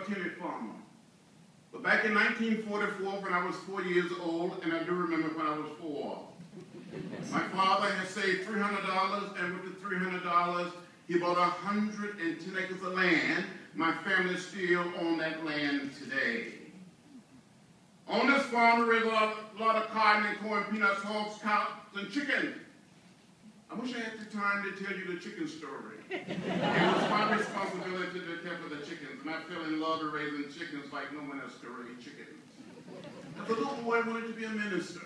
well-attended farmer. But back in 1944, when I was 4 years old, and I do remember when I was 4, my father had saved $300, and with the $300, he bought 110 acres of land. My family still on that land today. On this farm, we raise a lot of cotton and corn, peanuts, hogs, cows, and chickens. I wish I had the time to tell you the chicken story. It was my responsibility to care for the chickens, and I fell in love with raising chickens like no one else could raise chickens. As a little boy, I wanted to be a minister.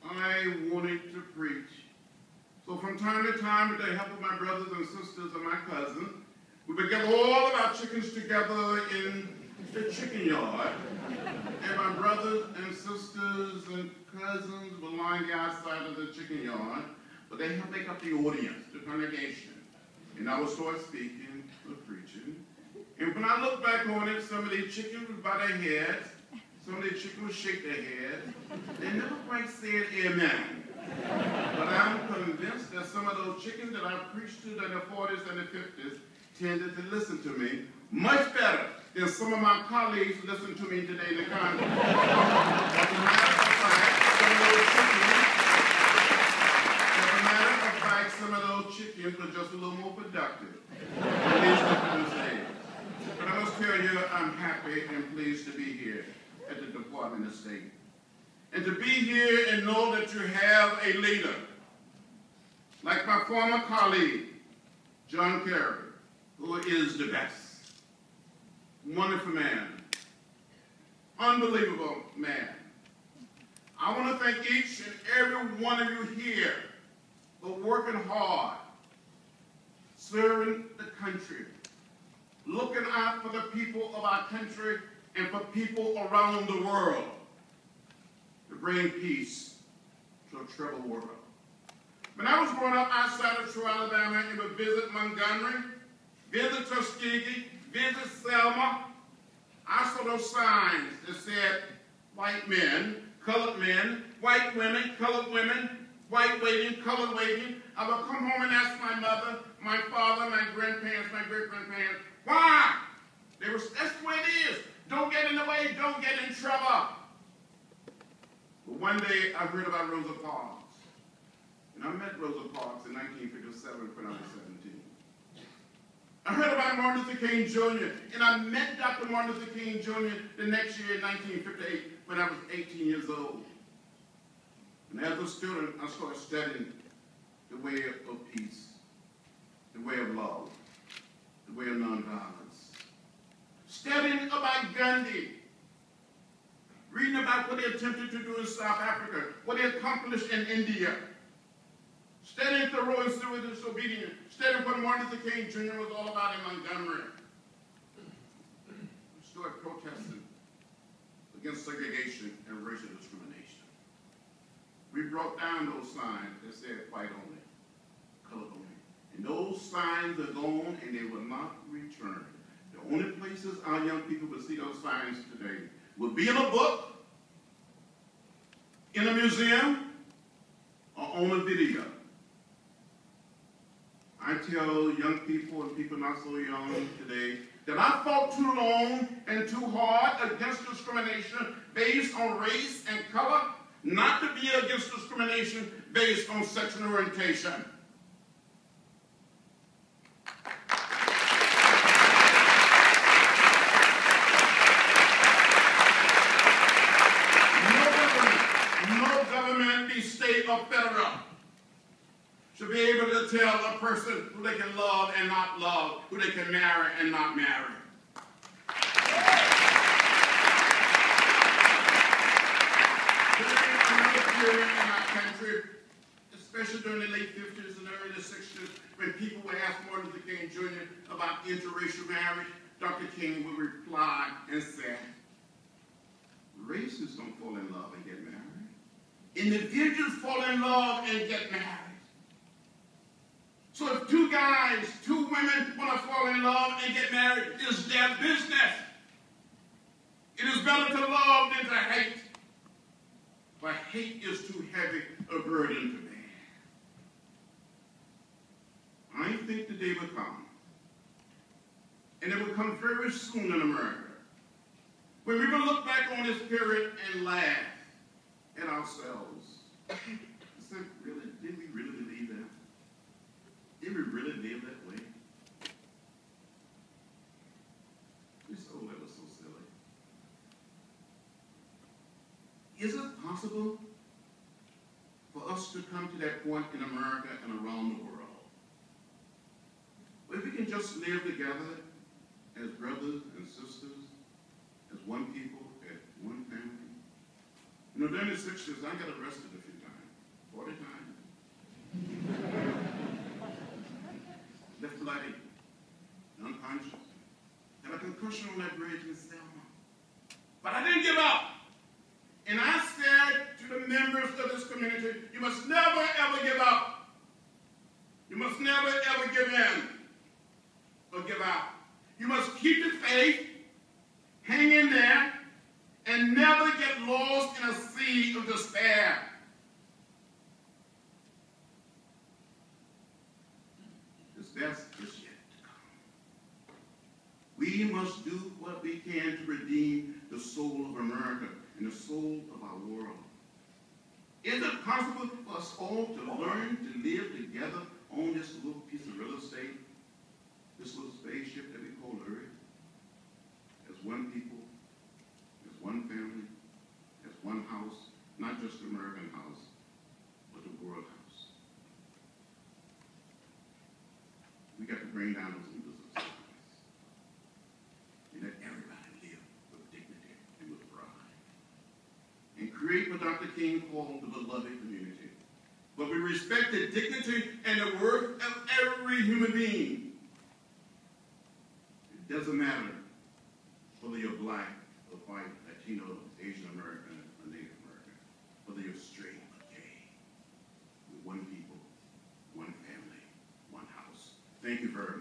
I wanted to preach. So from time to time, with the help of my brothers and sisters and my cousins, we would get all of our chickens together in the chicken yard. And my brothers and sisters and cousins were lying outside of the chicken yard, but they helped make up the audience, the congregation. And I would start speaking or preaching. And when I look back on it, some of these chickens would bow their heads, some of these chickens would shake their heads. They never quite said amen. But I'm convinced that some of those chickens that I preached to in the 40s and the 50s tended to listen to me much better than some of my colleagues listen to me today in the Congress. As a matter of fact, some of those chickens were just a little more productive. At least up to this age. But I must tell you, I'm happy and pleased to be here at the Department of State. And to be here and know that you have a leader, like my former colleague, John Kerry, who is the best. Wonderful man. Unbelievable man. I want to thank each and every one of you here for working hard, serving the country, looking out for the people of our country and for people around the world to bring peace to a troubled world. When I was growing up outside of Troy, Alabama, and would visit Montgomery, visit Tuskegee, visit Selma, I saw those signs that said white men, colored men, white women, colored women, white waiting, colored waiting. I would come home and ask my mother, my father, my grandparents, my great-grandparents, why? That's the way it is. Don't get in the way, don't get in trouble. But one day I heard about Rosa Parks. And I met Rosa Parks in 1957 when I was 17. I heard about Martin Luther King Jr., and I met Dr. Martin Luther King Jr. the next year in 1958 when I was 18 years old. And as a student, I started studying the way of peace, the way of love, the way of nonviolence. Studying about Gandhi, reading about what he attempted to do in South Africa, what he accomplished in India. Studying Thoreau and civil disobedience, studying what Martin Luther King Jr. was all about in Montgomery. We started protesting against segregation and racial discrimination. We brought down those signs that said white only, colored only. And those signs are gone and they will not return. The only places our young people will see those signs today will be in a book, in a museum, or on a video. I tell young people and people not so young today that I fought too long and too hard against discrimination based on race and color, not to be against discrimination based on sexual orientation. No government, be state or federal, should be able to tell a person who they can love and not love, who they can marry and not marry. Here in our country, especially during the late 50s and early 60s, when people would ask Martin Luther King Jr. about interracial marriage, Dr. King would reply and say, racists don't fall in love and get married. Individuals fall in love and get married. So if two guys, two women want to fall in love and get married, it's their business. It is better to love than to hate. But hate is too heavy a burden to bear. I think the day will come, and it will come very soon in America, When we will look back on this period and laugh at ourselves, I said, really? Did we really believe that? Did we really live that way? We said, oh, that was so silly. Is it possible for us to come to that point in America and around the world where we can just live together as brothers and sisters, as one people, as one family? You know, during the 60s, I got arrested a few times, 40 times. Left bloody, unconscious. Had a concussion on that bridge in Selma. But I didn't give up. And I said to the members of this community, you must never, ever give up. You must never, ever give in or give out. You must keep the faith, hang in there, and never get lost in a sea of despair. This best is yet to come. We must do what we can to redeem the soul of America and the soul of our world. Is it possible for us all to learn to live together on this little piece of real estate, this little spaceship that we call Earth, as one people, as one family, as one house, not just the American house, but the world house? We got to bring down those evils of silence and let everybody live with dignity and with pride, and create what Dr. King called the beloved community. But we respect the dignity and the worth of every human being. It doesn't matter whether you're black or white, Latino, Asian American, or Native American, whether you're straight or gay. We're one people, one family, one house. Thank you very much.